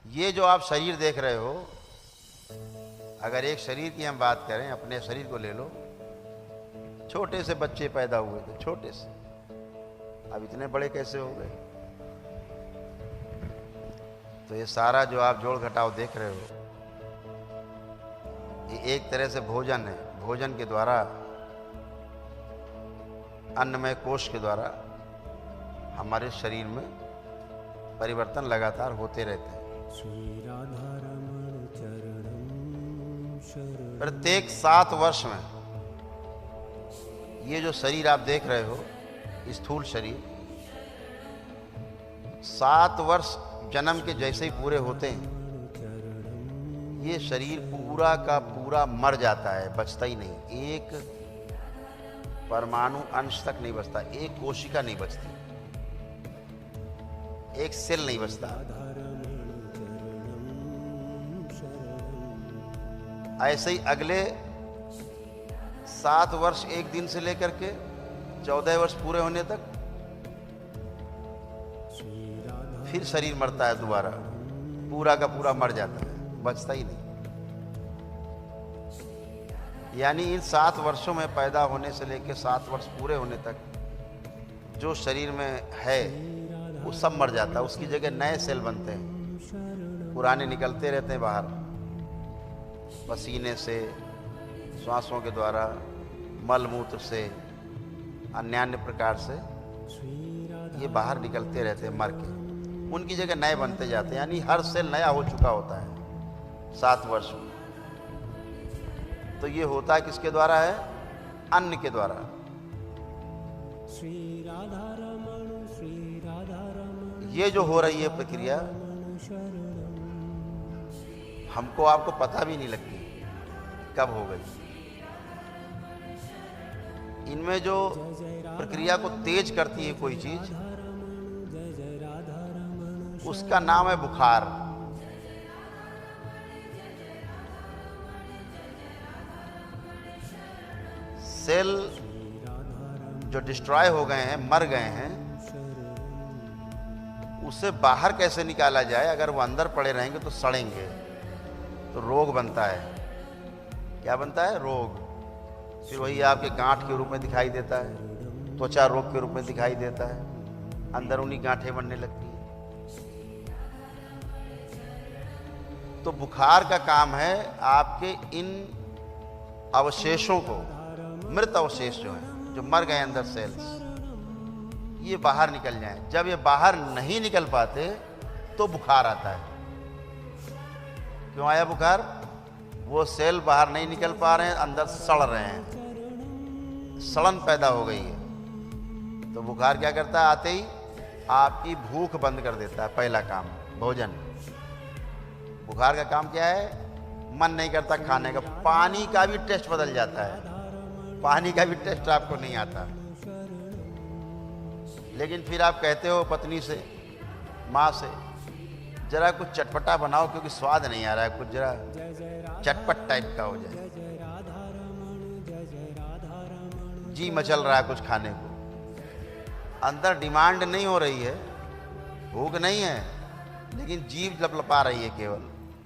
ये जो आप शरीर देख रहे हो, अगर एक शरीर की हम बात करें, अपने शरीर को ले लो। छोटे से बच्चे पैदा हुए थे, छोटे से, अब इतने बड़े कैसे हो गए? तो ये सारा जो आप जोड़ घटाव देख रहे हो, ये एक तरह से भोजन है। भोजन के द्वारा, अन्नमय कोश के द्वारा हमारे शरीर में परिवर्तन लगातार होते रहते हैं। प्रत्येक 7 वर्ष में ये जो शरीर आप देख रहे हो, स्थूल शरीर, 7 वर्ष जन्म के जैसे ही पूरे होते हैं, ये शरीर पूरा का पूरा मर जाता है, बचता ही नहीं। एक परमाणु अंश तक नहीं बचता, एक कोशिका नहीं बचती, एक सेल नहीं बचता। ऐसे ही अगले 7 वर्ष एक दिन से लेकर के 14 वर्ष पूरे होने तक फिर शरीर मरता है दोबारा, पूरा का पूरा मर जाता है, बचता ही नहीं। यानी इन 7 वर्षों में पैदा होने से लेकर 7 वर्ष पूरे होने तक जो शरीर में है वो सब मर जाता है, उसकी जगह नए सेल बनते हैं, पुराने निकलते रहते हैं बाहर, पसीने से, श्वासों के द्वारा, मल मूत्र से, अन्य प्रकार से ये बाहर निकलते रहते हैं मर के, उनकी जगह नए बनते जाते हैं। यानी हर सेल नया हो चुका होता है 7 वर्ष में। तो ये होता है किसके द्वारा है? अन्न के द्वारा। ये जो हो रही है प्रक्रिया, हमको आपको पता भी नहीं लगती कब हो गई। इनमें जो प्रक्रिया को तेज करती है कोई चीज, उसका नाम है बुखार। सेल जो डिस्ट्रॉय हो गए हैं, मर गए हैं, उसे बाहर कैसे निकाला जाए? अगर वो अंदर पड़े रहेंगे तो सड़ेंगे, तो रोग बनता है। क्या बनता है? रोग। फिर वही आपके गांठ के रूप में दिखाई देता है, त्वचा रोग के रूप में दिखाई देता है, अंदरूनी गांठें बनने लगती हैं। तो बुखार का काम है आपके इन अवशेषों को, मृत अवशेष जो हैं, जो मर गए अंदर सेल्स, ये बाहर निकल जाएं। जब ये बाहर नहीं निकल पाते तो बुखार आता है। क्यों आया बुखार? वो सेल बाहर नहीं निकल पा रहे हैं, अंदर सड़ रहे हैं, सड़न पैदा हो गई है। तो बुखार क्या करता है? आते ही आपकी भूख बंद कर देता है। पहला काम भोजन। बुखार का काम क्या है? मन नहीं करता खाने का। पानी का भी टेस्ट बदल जाता है, पानी का भी टेस्ट आपको नहीं आता। लेकिन फिर आप कहते हो पत्नी से, माँ से, जरा कुछ चटपटा बनाओ क्योंकि स्वाद नहीं आ रहा है, कुछ जरा चटपट टाइप का हो जाए। जी मचल रहा है कुछ खाने को, अंदर डिमांड नहीं हो रही है, भूख नहीं है, लेकिन जीभ लपलपा रही है, केवल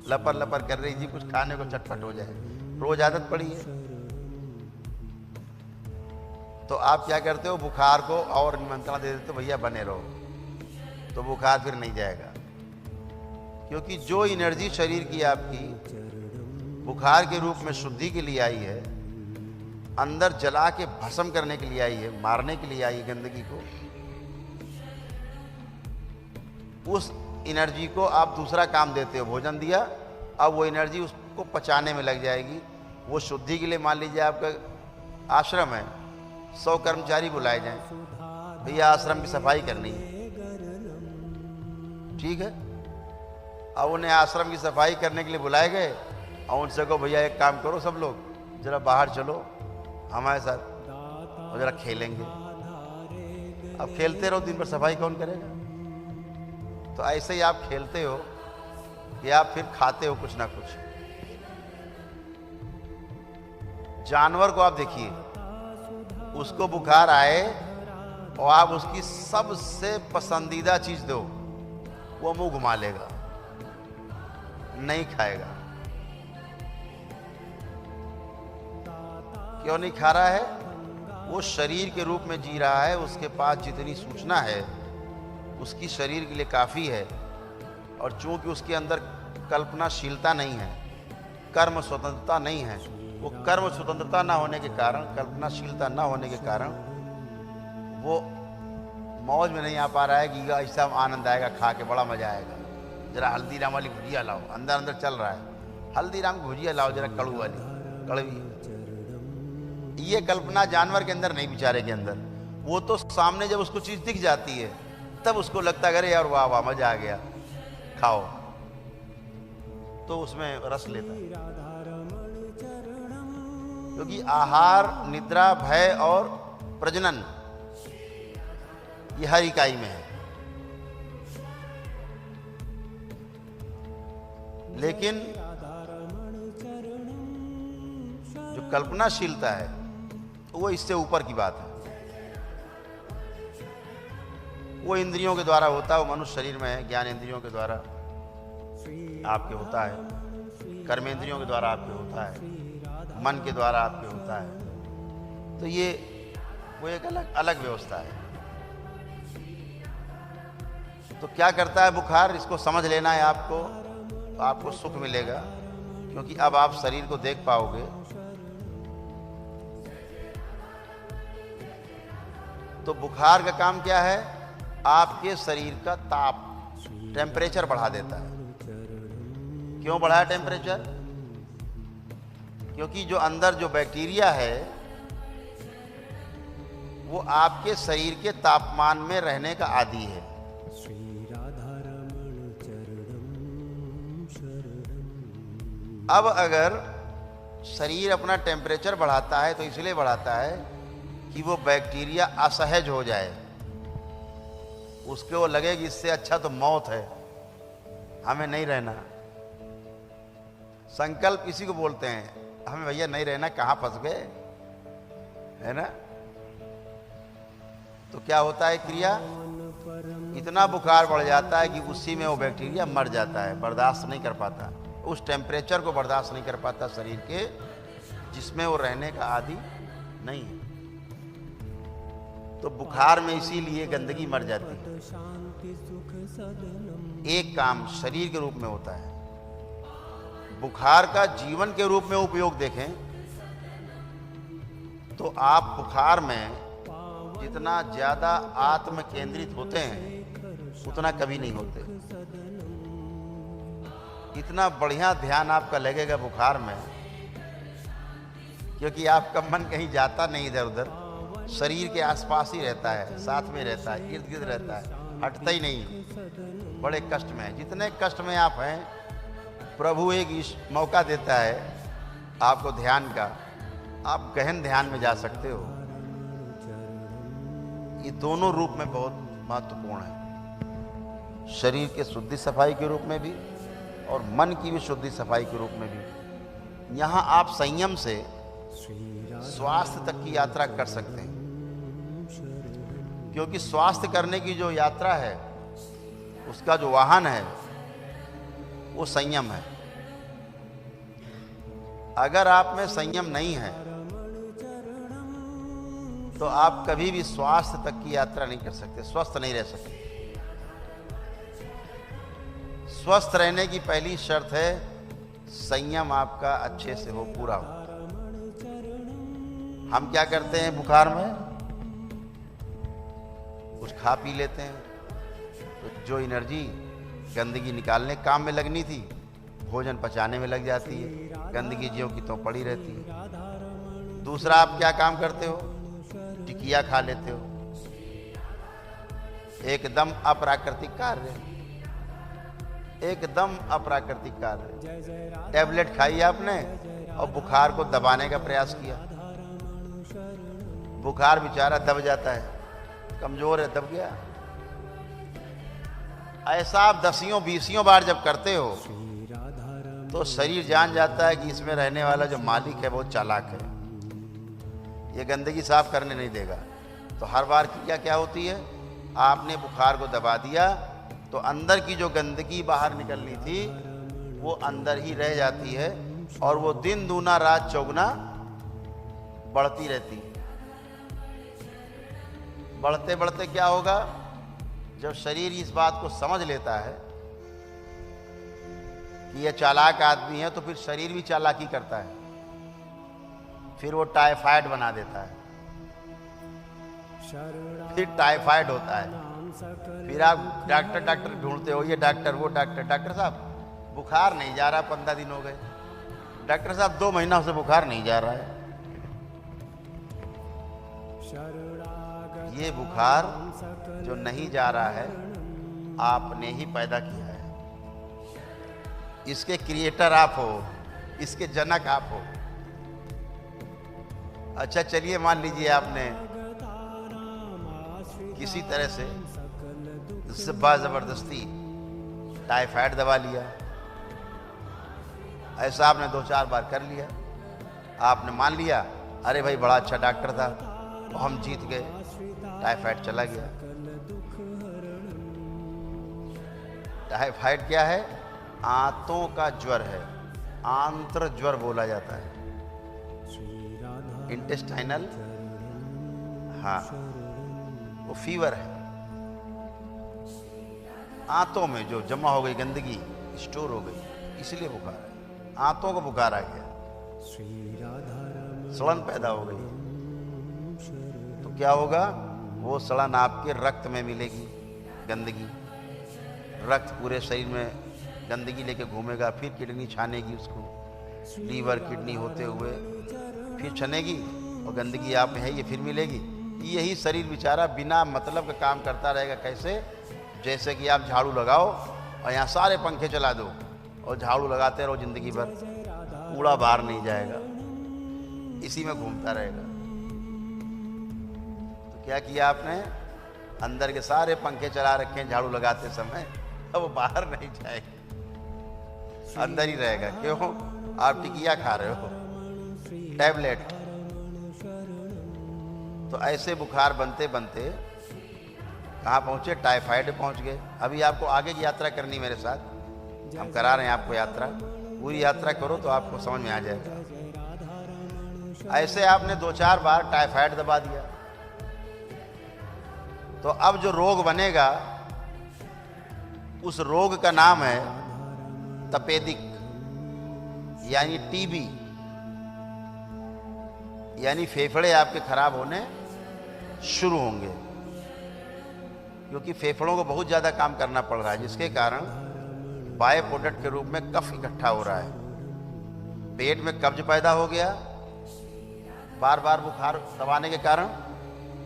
लपर लपर कर रही जी, कुछ खाने को चटपट हो जाए। रोज आदत पड़ी है। तो आप क्या करते हो? बुखार को और निमंत्रण दे देते हो, भैया बने रहो, तो बुखार फिर नहीं जाएगा। क्योंकि जो एनर्जी शरीर की आपकी बुखार के रूप में शुद्धि के लिए आई है, अंदर जला के भस्म करने के लिए आई है, मारने के लिए आई है गंदगी को, उस एनर्जी को आप दूसरा काम देते हो, भोजन दिया, अब वो एनर्जी उसको पचाने में लग जाएगी। वो शुद्धि के लिए, मान लीजिए आपका आश्रम है, 100 कर्मचारी बुलाए जाएं, भैया आश्रम की सफाई करनी है, ठीक है। अब उन्हें आश्रम की सफाई करने के लिए बुलाए गए और उनसे कहो भैया एक काम करो, सब लोग जरा बाहर चलो हमारे साथ और जरा खेलेंगे। अब खेलते रहो दिन भर, सफाई कौन करेगा? तो ऐसे ही आप खेलते हो कि आप फिर खाते हो कुछ ना कुछ। जानवर को आप देखिए, उसको बुखार आए और आप उसकी सबसे पसंदीदा चीज दो, वो मुंह घुमा लेगा। नहीं खाएगा। क्यों नहीं खा रहा है? वो शरीर के रूप में जी रहा है, उसके पास जितनी सूचना है उसकी शरीर के लिए काफ़ी है, और चूंकि उसके अंदर कल्पनाशीलता नहीं है, कर्म स्वतंत्रता नहीं है, वो कर्म स्वतंत्रता ना होने के कारण, कल्पनाशीलता ना होने के कारण वो मौज में नहीं आ पा रहा है कि ऐसा आनंद आएगा, खा के बड़ा मजा आएगा, जरा हल्दीराम वाली भुजिया लाओ, अंदर अंदर चल रहा है हल्दीराम की भुजिया लाओ जरा कड़ू वाली, कड़वी। ये कल्पना जानवर के अंदर नहीं, बेचारे के अंदर। वो तो सामने जब उसको चीज दिख जाती है तब उसको लगता है अरे यार वाह वाह मजा आ गया, खाओ, तो उसमें रस लेता है। क्योंकि आहार, निद्रा, भय और प्रजनन ये हर इकाई में है। लेकिन जो कल्पनाशीलता है वो इससे ऊपर की बात है। वो इंद्रियों के द्वारा होता है, वो मनुष्य शरीर में है, ज्ञान इंद्रियों के द्वारा आपके होता है, कर्मेंद्रियों के द्वारा आपके होता है, मन के द्वारा आपके होता है। तो ये वो एक अलग अलग व्यवस्था है। तो क्या करता है बुखार, इसको समझ लेना है आपको, तो आपको सुख मिलेगा, क्योंकि अब आप शरीर को देख पाओगे। तो बुखार का काम क्या है? आपके शरीर का ताप, टेम्परेचर बढ़ा देता है। क्यों बढ़ाया टेम्परेचर? क्योंकि जो अंदर जो बैक्टीरिया है वो आपके शरीर के तापमान में रहने का आदी है। अब अगर शरीर अपना टेम्परेचर बढ़ाता है तो इसलिए बढ़ाता है कि वो बैक्टीरिया असहज हो जाए, उसके वो लगे कि इससे अच्छा तो मौत है, हमें नहीं रहना। संकल्प किसी को बोलते हैं, हमें भैया नहीं रहना, कहाँ फंस गए, है ना। तो क्या होता है क्रिया, इतना बुखार बढ़ जाता है कि उसी में वो बैक्टीरिया मर जाता है, बर्दाश्त नहीं कर पाता, उस टेम्परेचर को बर्दाश्त नहीं कर पाता शरीर के, जिसमें वो रहने का आदी नहीं है। तो बुखार में इसीलिए गंदगी मर जाती है। एक काम शरीर के रूप में होता है, बुखार का जीवन के रूप में उपयोग देखें तो आप बुखार में जितना ज्यादा आत्म केंद्रित होते हैं उतना कभी नहीं होते। इतना बढ़िया ध्यान आपका लगेगा बुखार में, क्योंकि आपका मन कहीं जाता नहीं इधर उधर, शरीर के आसपास ही रहता है, साथ में रहता है, इर्द गिर्द रहता है, हटता ही नहीं। बड़े कष्ट में है, जितने कष्ट में आप हैं, प्रभु एक मौका देता है आपको ध्यान का, आप गहन ध्यान में जा सकते हो। ये दोनों रूप में बहुत महत्वपूर्ण है, शरीर के शुद्धि सफाई के रूप में भी और मन की भी शुद्धि सफाई के रूप में भी। यहाँ आप संयम से स्वास्थ्य तक की यात्रा कर सकते हैं, क्योंकि स्वास्थ्य करने की जो यात्रा है उसका जो वाहन है वो संयम है। अगर आप में संयम नहीं है तो आप कभी भी स्वास्थ्य तक की यात्रा नहीं कर सकते, स्वस्थ नहीं रह सकते। स्वस्थ रहने की पहली शर्त है संयम आपका अच्छे से हो, पूरा हो। हम क्या करते हैं बुखार में, कुछ खा पी लेते हैं, तो जो एनर्जी गंदगी निकालने काम में लगनी थी भोजन पचाने में लग जाती है, गंदगी ज्यों की तो पड़ी रहती है। दूसरा आप क्या काम करते हो, टिकिया खा लेते हो, एकदम अप्राकृतिक कार्य, एकदम अप्राकृतिक कार्य। टैबलेट खाई आपने और बुखार को दबाने का प्रयास किया, बुखार बेचारा दब जाता है, कमजोर है, दब गया। ऐसा आप 10-20 बार जब करते हो तो शरीर जान जाता है कि इसमें रहने वाला जो मालिक है बहुत चालाक है, ये गंदगी साफ करने नहीं देगा। तो हर बार क्रिया क्या होती है, आपने बुखार को दबा दिया तो अंदर की जो गंदगी बाहर निकलनी थी वो अंदर ही रह जाती है और वो दिन दूना रात चौगुना बढ़ती रहती है। बढ़ते बढ़ते क्या होगा, जब शरीर इस बात को समझ लेता है कि ये चालाक आदमी है, तो फिर शरीर भी चालाकी करता है, फिर वो टाइफाइड बना देता है, फिर टाइफाइड होता है। फिर आप डॉक्टर ढूंढते हो, ये डॉक्टर वो डॉक्टर, डॉक्टर साहब बुखार नहीं जा रहा, 15 दिन हो गए, डॉक्टर साहब 2 महीनों से बुखार नहीं जा रहा है। ये बुखार जो नहीं जा रहा है आपने ही पैदा किया है, इसके क्रिएटर आप हो, इसके जनक आप हो। अच्छा चलिए मान लीजिए आपने किसी तरह से जबरदस्ती टाइफाइड दवा लिया, ऐसा आपने 2-4 बार कर लिया, आपने मान लिया अरे भाई बड़ा अच्छा डॉक्टर था, तो हम जीत गए, टाइफाइड चला गया। टाइफाइड क्या है? आंतों का ज्वर है, आंत्र ज्वर बोला जाता है, इंटेस्टाइनल, हाँ वो फीवर है। आंतों में जो जमा हो गई गंदगी स्टोर हो गई, इसलिए बुखार है। आंतों को बुखार आ गया, सड़न पैदा हो गई, तो क्या होगा, वो सड़न आपके रक्त में मिलेगी, गंदगी, रक्त पूरे शरीर में गंदगी लेके घूमेगा, फिर किडनी छानेगी उसको, लीवर किडनी होते हुए फिर छनेगी, और गंदगी आप में है ये फिर मिलेगी। यही शरीर बेचारा बिना मतलब का काम करता रहेगा। कैसे? जैसे कि आप झाड़ू लगाओ और यहाँ सारे पंखे चला दो और झाड़ू लगाते रहो जिंदगी भर, कूड़ा बाहर नहीं जाएगा, इसी में घूमता रहेगा। तो क्या किया आपने, अंदर के सारे पंखे चला रखे हैं झाड़ू लगाते समय, अब वो बाहर नहीं जाएगा, अंदर ही रहेगा। क्यों? आप टिकिया खा रहे हो, टैबलेट। तो ऐसे बुखार बनते बनते कहाँ पहुँचे, टाइफाइड पहुँच गए। अभी आपको आगे की यात्रा करनी मेरे साथ, हम करा रहे हैं आपको यात्रा, पूरी यात्रा करो तो आपको समझ में आ जाएगा। ऐसे आपने 2-4 बार टाइफाइड दबा दिया, तो अब जो रोग बनेगा उस रोग का नाम है तपेदिक, यानी टीबी, यानी फेफड़े आपके खराब होने शुरू होंगे, क्योंकि फेफड़ों को बहुत ज़्यादा काम करना पड़ रहा है, जिसके कारण बाय प्रोडक्ट के रूप में कफ इकट्ठा हो रहा है, पेट में कब्ज पैदा हो गया, बार बार बुखार दबाने के कारण,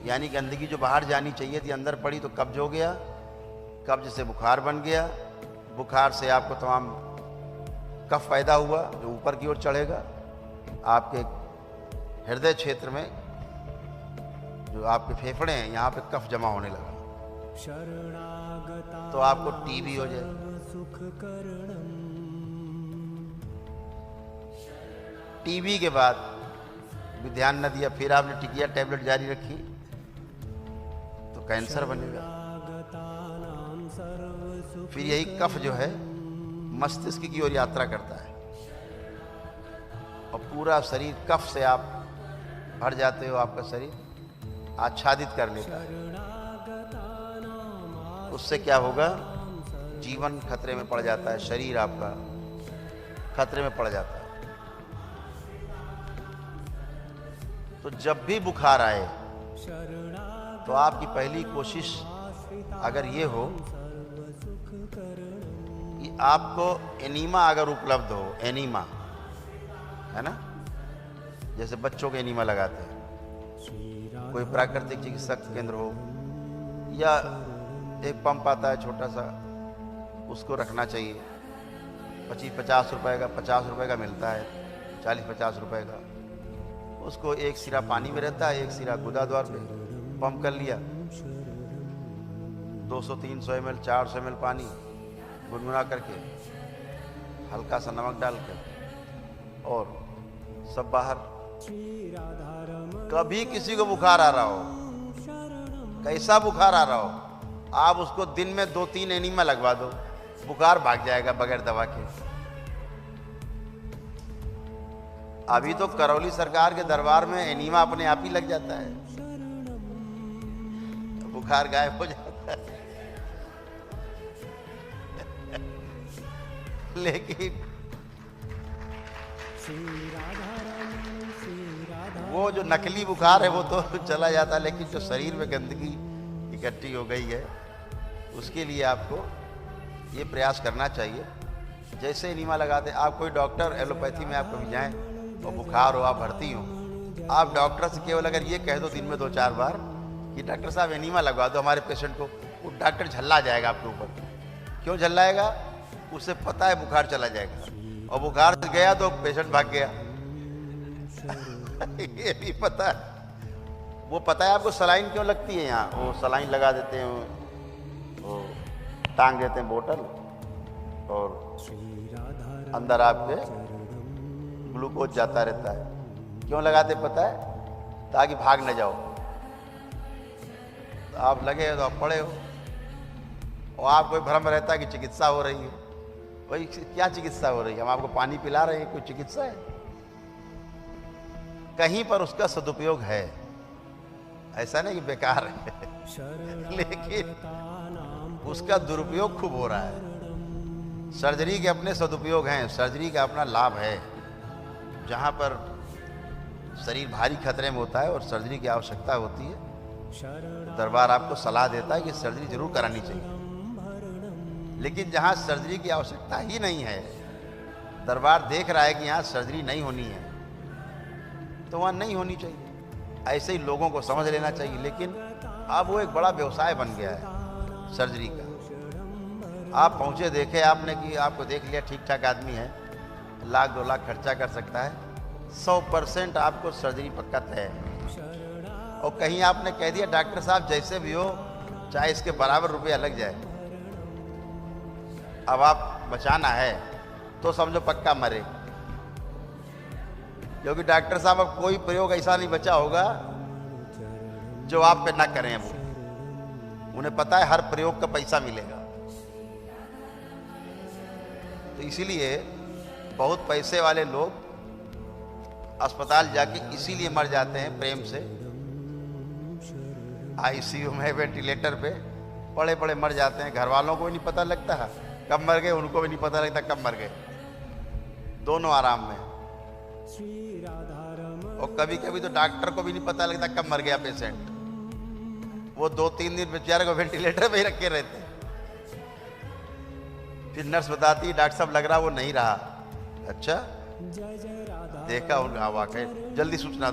यानी गंदगी जो बाहर जानी चाहिए थी अंदर पड़ी तो कब्ज हो गया, कब्ज से बुखार बन गया, बुखार से आपको तमाम कफ पैदा हुआ जो ऊपर की ओर चढ़ेगा, आपके हृदय क्षेत्र में जो आपके फेफड़े हैं यहाँ पे कफ जमा होने लगा, तो आपको टीबी हो जाए। टीबी के बाद भी ध्यान न दिया, फिर आपने टिकिया टैबलेट जारी रखी, तो कैंसर बनेगा। फिर यही कफ जो है मस्तिष्क की ओर यात्रा करता है और पूरा शरीर कफ से आप भर जाते हो, आपका शरीर आच्छादित कर लेता है। उससे क्या होगा, जीवन खतरे में पड़ जाता है, शरीर आपका खतरे में पड़ जाता है। तो जब भी बुखार आए तो आपकी पहली कोशिश अगर ये हो कि आपको एनीमा अगर उपलब्ध हो, एनीमा है ना, जैसे बच्चों के एनीमा लगाते हैं, कोई प्राकृतिक चिकित्सा केंद्र हो, या एक पंप आता है छोटा सा, उसको रखना चाहिए। 25-50 रुपए का, 50 रुपए का मिलता है, 40-50 रुपए का। उसको एक सिरा पानी में रहता है, एक सिरा गुदा द्वार पे पंप कर लिया, 200-300 ml 400 ml पानी गुनगुना करके, हल्का सा नमक डाल कर, और सब बाहर। कभी किसी को बुखार आ रहा हो, कैसा बुखार आ रहा हो, आप उसको दिन में 2-3 एनीमा लगवा दो, बुखार भाग जाएगा बगैर दवा के। अभी तो करौली सरकार के दरबार में एनीमा अपने आप ही लग जाता है, बुखार गायब हो जाता है। लेकिन वो जो नकली बुखार है वो तो चला जाता है, लेकिन जो शरीर में गंदगी इकट्ठी हो गई है उसके लिए आपको ये प्रयास करना चाहिए। जैसे एनीमा लगाते, आप कोई डॉक्टर एलोपैथी में आप कभी जाएं और बुखार हो, आप भर्ती हो, आप डॉक्टर से केवल अगर ये कह दो दिन में 2-4 बार कि डॉक्टर साहब एनीमा लगवा दो हमारे पेशेंट को, वो डॉक्टर झल्ला जाएगा आपके ऊपर। क्यों झल्लाएगा? उसे पता है बुखार चला जाएगा, और बुखार गया तो पेशेंट भाग गया। ये भी पता है। वो पता है आपको सलाइन क्यों लगती है यहाँ, वो सलाइन लगा देते हैं, वो टांग देते हैं बोतल, और अंदर आपके ग्लूकोज जाता रहता है। क्यों लगाते पता है? ताकि भाग न जाओ। तो आप लगे हो तो आप पड़े हो, और आपको भ्रम रहता है कि चिकित्सा हो रही है। भाई क्या चिकित्सा हो रही है? हम आपको पानी पिला रहे हैं, कोई चिकित्सा है? कहीं पर उसका सदुपयोग है, ऐसा नहीं कि बेकार है, लेकिन उसका दुरुपयोग खूब हो रहा है। सर्जरी के अपने सदुपयोग हैं, सर्जरी का अपना लाभ है। जहाँ पर शरीर भारी खतरे में होता है और सर्जरी की आवश्यकता होती है, दरबार आपको सलाह देता है कि सर्जरी जरूर करानी चाहिए। लेकिन जहाँ सर्जरी की आवश्यकता ही नहीं है, दरबार देख रहा है कि यहाँ सर्जरी नहीं होनी है, तो वहाँ नहीं होनी चाहिए। ऐसे ही लोगों को समझ लेना चाहिए। लेकिन अब वो एक बड़ा व्यवसाय बन गया है सर्जरी का। आप पहुँचे, देखे आपने कि आपको देख लिया ठीक ठाक आदमी है, 1-2 लाख खर्चा कर सकता है, 100% आपको सर्जरी पक्का तय है। और कहीं आपने कह दिया डॉक्टर साहब जैसे भी हो, चाहे इसके बराबर रुपया लग जाए, अब आप बचाना है, तो समझो पक्का मरे। क्योंकि डॉक्टर साहब अब कोई प्रयोग ऐसा नहीं बचा होगा जो आप पे ना करें। वो उन्हें पता है हर प्रयोग का पैसा मिलेगा। तो इसीलिए बहुत पैसे वाले लोग अस्पताल जाके इसीलिए मर जाते हैं प्रेम से। आईसीयू में वेंटिलेटर पे पड़े पड़े मर जाते हैं। घर वालों को भी नहीं पता लगता कब मर गए, उनको भी नहीं पता लगता कब मर गए, दोनों आराम में। और कभी कभी तो डॉक्टर को भी नहीं पता लगता कब मर गया पेशेंट। वो 2-3 दिन बेचारे को वेंटिलेटर पे ही रखे रहते हैं। फिर नर्स बताती है डॉक्टर साहब लग रहा वो नहीं रहा। अच्छा, देखा उनका वाकई, जल्दी सूचना दो।